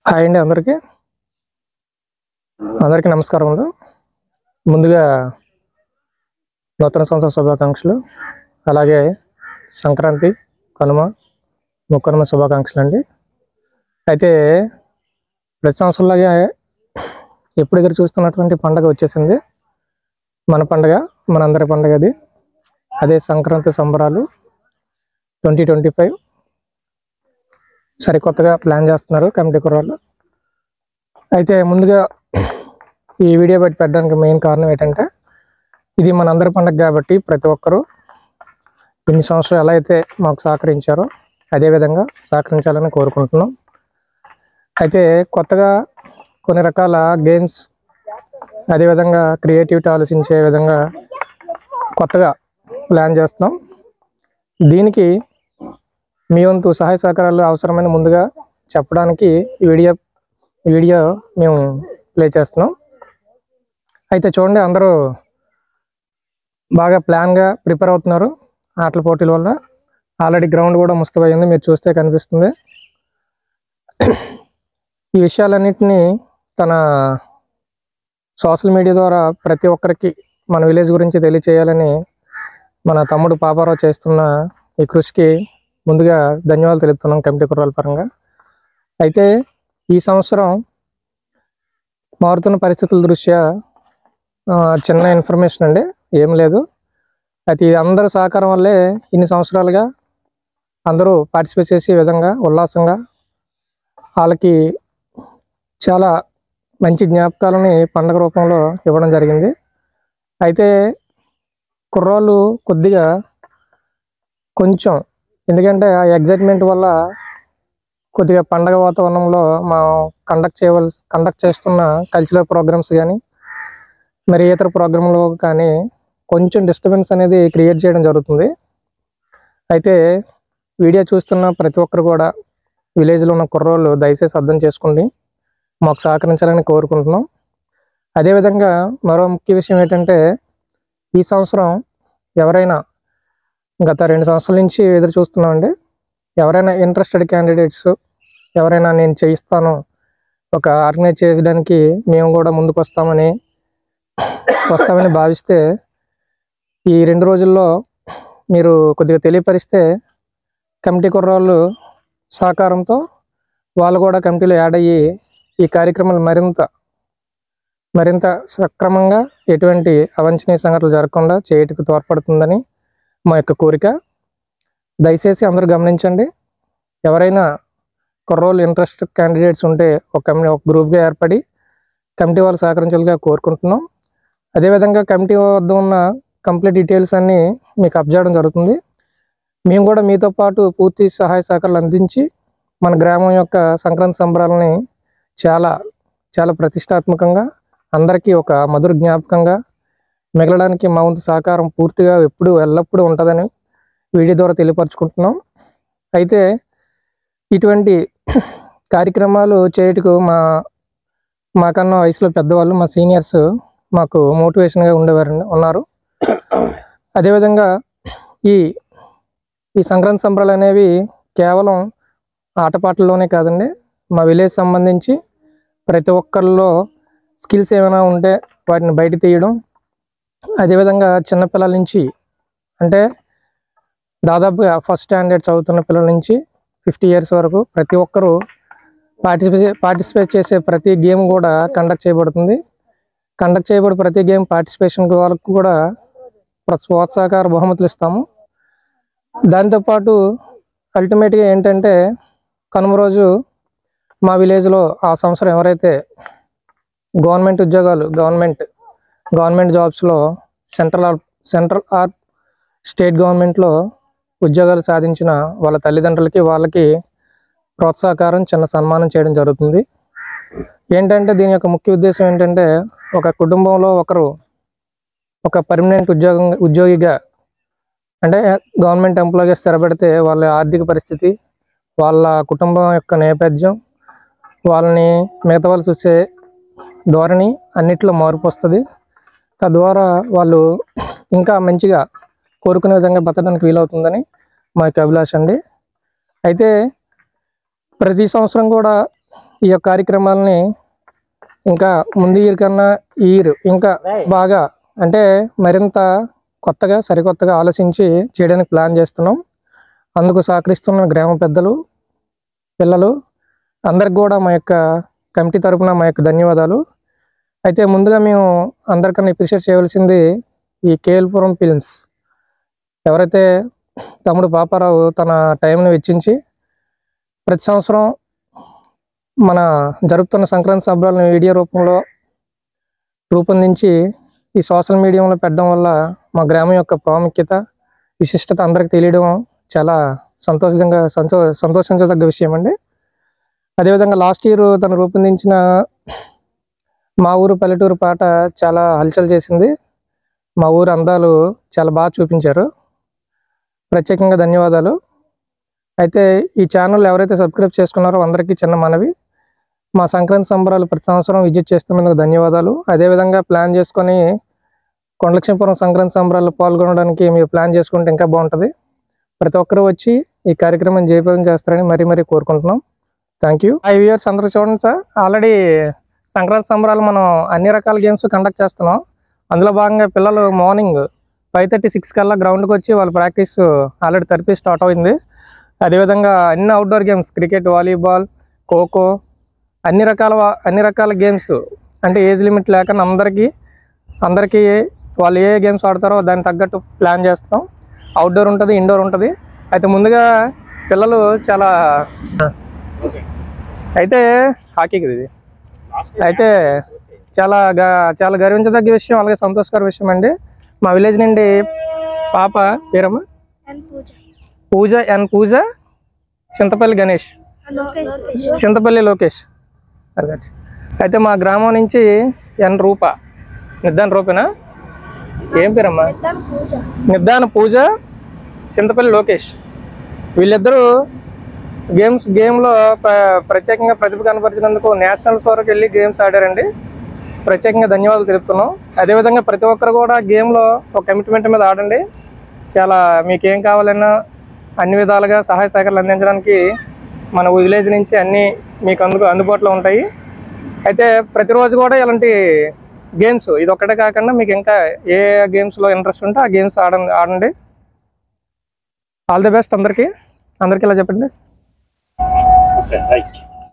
Hi అండి అందరికీ నమస్కారములు. ముందుగా నూతన సంవత్సర శుభాకాంక్షలు, అలాగే సంక్రాంతి, కనుమ, ముక్కనుమ శుభాకాంక్షలు అండి. అయితే ప్రతి సంవత్సరంలాగే ఎప్పుడు ఎదురు చూస్తున్నటువంటి పండగ వచ్చేసింది. మన పండగ, మనందరి పండగ అది. అదే సంక్రాంతి సంబరాలు 2025 సరికొత్తగా ప్లాన్ చేస్తున్నారు కమిటీ కుర్రాళ్ళు. అయితే ముందుగా ఈ వీడియో బట్టి పెట్టడానికి మెయిన్ కారణం ఏంటంటే, ఇది మనందరి పండుగ కాబట్టి ప్రతి ఒక్కరూ ఇన్ని సంవత్సరాలు ఎలా అయితే మాకు సహకరించారో అదేవిధంగా సహకరించాలని కోరుకుంటున్నాం. అయితే కొత్తగా కొన్ని రకాల గేమ్స్, అదేవిధంగా క్రియేటివిటీ ఆలోచించే విధంగా కొత్తగా ప్లాన్ చేస్తున్నాం. దీనికి మీ వంతు సహాయ సహకారాలు అవసరమైన ముందుగా చెప్పడానికి వీడియో మేము ప్లే చేస్తున్నాం. అయితే చూడండి, అందరూ బాగా ప్లాన్గా ప్రిపేర్ అవుతున్నారు. ఆటల పోటీల వల్ల ఆల్రెడీ గ్రౌండ్ కూడా ముస్తబయింది, మీరు చూస్తే కనిపిస్తుంది. ఈ విషయాలన్నింటినీ తన సోషల్ మీడియా ద్వారా ప్రతి ఒక్కరికి మన విలేజ్ గురించి తెలియచేయాలని మన తమ్ముడు పాపారావు చేస్తున్న ఈ కృషికి ముందుగా ధన్యవాదాలు తెలుపుతున్నాం కమిటీ కుర్రాల పరంగా. అయితే ఈ సంవత్సరం మారుతున్న పరిస్థితుల దృష్ట్యా చిన్న ఇన్ఫర్మేషన్ అండి, ఏం లేదు. అయితే అందరూ సహకారం వల్లే ఇన్ని సంవత్సరాలుగా అందరూ పార్టిసిపేట్ చేసే విధంగా ఉల్లాసంగా వాళ్ళకి చాలా మంచి జ్ఞాపకాలని పండగ రూపంలో ఇవ్వడం జరిగింది. అయితే కుర్రాళ్ళు కొద్దిగా కొంచెం, ఎందుకంటే ఆ ఎగ్జైట్మెంట్ వల్ల కొద్దిగా పండగ వాతావరణంలో మా కండక్ట్ చేస్తున్న కల్చరల్ ప్రోగ్రామ్స్ కానీ మరి ఇతర ప్రోగ్రాంలో కానీ కొంచెం డిస్టర్బెన్స్ అనేది క్రియేట్ చేయడం జరుగుతుంది. అయితే వీడియో చూస్తున్న ప్రతి ఒక్కరు కూడా విలేజ్లో ఉన్న కుర్రోళ్ళు దయచేసి అర్థం చేసుకోండి, మాకు సహకరించాలని కోరుకుంటున్నాం. అదేవిధంగా మరో ముఖ్య విషయం ఏంటంటే, ఈ సంవత్సరం ఎవరైనా గత 2 సంవత్సరాల నుంచి ఎదురు చూస్తున్నామండి, ఎవరైనా ఇంట్రెస్టెడ్ క్యాండిడేట్స్ ఎవరైనా నేను చేయిస్తాను, ఒక ఆర్గనైజ్ చేయడానికి మేము కూడా ముందుకు వస్తామని భావిస్తే ఈ 2 రోజుల్లో మీరు కొద్దిగా తెలియపరిస్తే కమిటీ కుర్రాళ్ళు సహకారంతో వాళ్ళు కూడా కమిటీలో యాడ్ అయ్యి ఈ కార్యక్రమాలు మరింత సక్రమంగా ఎటువంటి అవాంఛనీయ సంఘటనలు జరగకుండా చేయటకు తోడ్పడుతుందని మా యొక్క కోరిక. దయచేసి అందరూ గమనించండి. ఎవరైనా కుర్రోళ్ళు ఇంట్రెస్ట్ క్యాండిడేట్స్ ఉంటే ఒక గ్రూప్గా ఏర్పడి కమిటీ వాళ్ళు సహకరించాలిగా కోరుకుంటున్నాం. అదేవిధంగా కమిటీ వద్ద ఉన్న కంప్లీట్ డీటెయిల్స్ అన్నీ మీకు అప్జేయడం జరుగుతుంది. మేము కూడా మీతో పాటు పూర్తి సహాయ సహకారాలు అందించి మన గ్రామం యొక్క సంక్రాంతి సంబరాలని చాలా చాలా ప్రతిష్టాత్మకంగా అందరికీ ఒక మధుర జ్ఞాపకంగా మిగలడానికి మా వంతు సహకారం పూర్తిగా ఎల్లప్పుడూ ఉంటుందని వీడియో ద్వారా తెలియపరచుకుంటున్నాం. అయితే ఇటువంటి కార్యక్రమాలు చేయటకు మాకన్నా వయసులో పెద్దవాళ్ళు, మా సీనియర్స్ మాకు మోటివేషన్గా ఉన్నారు. అదేవిధంగా ఈ సంక్రాంతి సంబరాలు అనేవి కేవలం ఆటపాటల్లోనే కాదండి, మా విలేజ్ సంబంధించి ప్రతి ఒక్కరిలో స్కిల్స్ ఏమైనా ఉంటే వాటిని బయట తీయడం, అదేవిధంగా చిన్నపిల్లల నుంచి అంటే దాదాపుగా ఫస్ట్ స్టాండర్డ్ చదువుతున్న పిల్లల నుంచి 50 years వరకు ప్రతి ఒక్కరూ పార్టిసిపేట్ చేసే ప్రతి గేమ్ కూడా కండక్ట్ చేయబడుతుంది. ప్రతి గేమ్ పార్టిసిపేషన్ వాళ్ళకు కూడా ప్రోత్సాహకార బహుమతులు ఇస్తాము. దాంతోపాటు అల్టిమేట్గా ఏంటంటే, కనుమ రోజు మా విలేజ్లో ఆ సంవత్సరం ఎవరైతే గవర్నమెంట్ ఉద్యోగాలు గవర్నమెంట్ జాబ్స్లో సెంట్రల్ ఆర్ స్టేట్ గవర్నమెంట్లో ఉద్యోగాలు సాధించిన వాళ్ళ తల్లిదండ్రులకి వాళ్ళకి ప్రోత్సాహకారం చిన్న సన్మానం చేయడం జరుగుతుంది. ఏంటంటే దీని యొక్క ముఖ్య ఉద్దేశం ఏంటంటే, ఒక కుటుంబంలో ఒకరు ఒక పర్మనెంట్ ఉద్యోగిగా అంటే గవర్నమెంట్ ఎంప్లాయీగా స్థిరపడితే వాళ్ళ ఆర్థిక పరిస్థితి, వాళ్ళ కుటుంబం యొక్క నేపథ్యం, వాళ్ళని మిగతా వాళ్ళు చూసే ధోరణి అన్నిట్లో మార్పు వస్తుంది. తద్వారా వాళ్ళు ఇంకా మంచిగా కోరుకునే విధంగా బతకడానికి వీలవుతుందని మా యొక్క అభిలాష అండి. అయితే ప్రతి సంవత్సరం కూడా ఈ యొక్క కార్యక్రమాలని ఇంకా ముందు ఇయర్ కన్నా ఈ ఇయర్ ఇంకా బాగా అంటే మరింత కొత్తగా సరికొత్తగా ఆలోచించి చేయడానికి ప్లాన్ చేస్తున్నాం. అందుకు సహకరిస్తున్న గ్రామ పెద్దలు, పిల్లలు అందరికి కూడా మా యొక్క కమిటీ తరపున మా యొక్క ధన్యవాదాలు. అయితే ముందుగా మేము అందరికన్నా అప్రిషియేట్ చేయవలసింది ఈ కేఎల్పురం ఫిల్మ్స్. ఎవరైతే తమ్ముడు పాపారావు తన టైంని వెచ్చించి ప్రతి సంవత్సరం మన జరుపుతున్న సంక్రాంతి సంబరాలను వీడియో రూపంలో రూపొందించి ఈ సోషల్ మీడియాలో పెట్టడం వల్ల మా గ్రామం యొక్క ప్రాముఖ్యత, విశిష్టత అందరికి తెలియడం చాలా సంతోషించదగ్గ విషయం అండి. అదేవిధంగా లాస్ట్ ఇయర్ తను రూపొందించిన మా ఊరు పల్లెటూరు పాట చాలా హల్చల్ చేసింది. మా ఊరు అందాలు చాలా బాగా చూపించారు. ప్రత్యేకంగా ధన్యవాదాలు. అయితే ఈ ఛానల్ ఎవరైతే సబ్స్క్రైబ్ చేసుకున్నారో అందరికీ చిన్న మనవి, మా సంక్రాంతి సంబరాలు ప్రతి సంవత్సరం విజిట్ చేస్తున్నందుకు ధన్యవాదాలు. అదేవిధంగా ప్లాన్ చేసుకొని కొండలక్ష్మీపురం సంక్రాంతి సంబరాల్లో పాల్గొనడానికి మీరు ప్లాన్ చేసుకుంటే ఇంకా బాగుంటుంది. ప్రతి ఒక్కరూ వచ్చి ఈ కార్యక్రమం జయప్రదం చేస్తారని మరీ కోరుకుంటున్నాం. Thank you. 5 ఇయర్స్ అందరూ చూడండి సార్. ఆల్రెడీ సంక్రాంతి సంబరాలు మనం అన్ని రకాల గేమ్స్ కండక్ట్ చేస్తున్నాం. అందులో భాగంగా పిల్లలు మార్నింగ్ 5:30-6 కల్లా గ్రౌండ్కి వచ్చి వాళ్ళ ప్రాక్టీస్ ఆల్రెడీ థెరపీ స్టార్ట్ అయింది. అదేవిధంగా అన్ని outdoor games, cricket, volleyball, kho kho, అన్ని రకాల గేమ్స్ అంటే ఏజ్ లిమిట్ లేకుండా అందరికీ వాళ్ళు ఏ గేమ్స్ ఆడతారో దానికి తగ్గట్టు ప్లాన్ చేస్తాం. అవుట్డోర్ ఉంటుంది, ఇండోర్ ఉంటుంది. అయితే ముందుగా పిల్లలు చాలా అయితే హాకీకి ఇది అయితే చాలా గర్వించదగ్గ విషయం, అలాగే సంతోషకర విషయం అండి. మా విలేజ్ నుండి పాప పేరమ్మ పూజ చింతపల్లి గణేష్, చింతపల్లి లోకేష్. అయితే మా గ్రామం నుంచి రూప, నిర్ధాన రూపేనా, ఏం పేరమ్మా, నిర్ధాన పూజ, చింతపల్లి లోకేష్. వీళ్ళిద్దరూ గేమ్లో ప్రత్యేకంగా ప్రతిభ కనపరిచినందుకు నేషనల్స్ వరకు వెళ్ళి గేమ్స్ ఆడారండి. ప్రత్యేకంగా ధన్యవాదాలు తెలుపుతున్నాం. అదేవిధంగా ప్రతి ఒక్కరు కూడా గేమ్లో ఒక కమిట్మెంట్ మీద ఆడండి. చాలా మీకేం కావాలన్నా అన్ని విధాలుగా సహాయ సహకారాలు అందించడానికి మన విలేజ్ నుంచి అన్నీ మీకు అందుబాటులో ఉంటాయి. అయితే ప్రతిరోజు కూడా ఇలాంటి గేమ్స్ ఇది ఒక్కటే కాకుండా మీకు ఇంకా ఏ గేమ్స్లో ఇంట్రెస్ట్ ఉంటే ఆ గేమ్స్ ఆడండి. ఆల్ ది బెస్ట్ అందరికీ ఇలా చెప్పండి.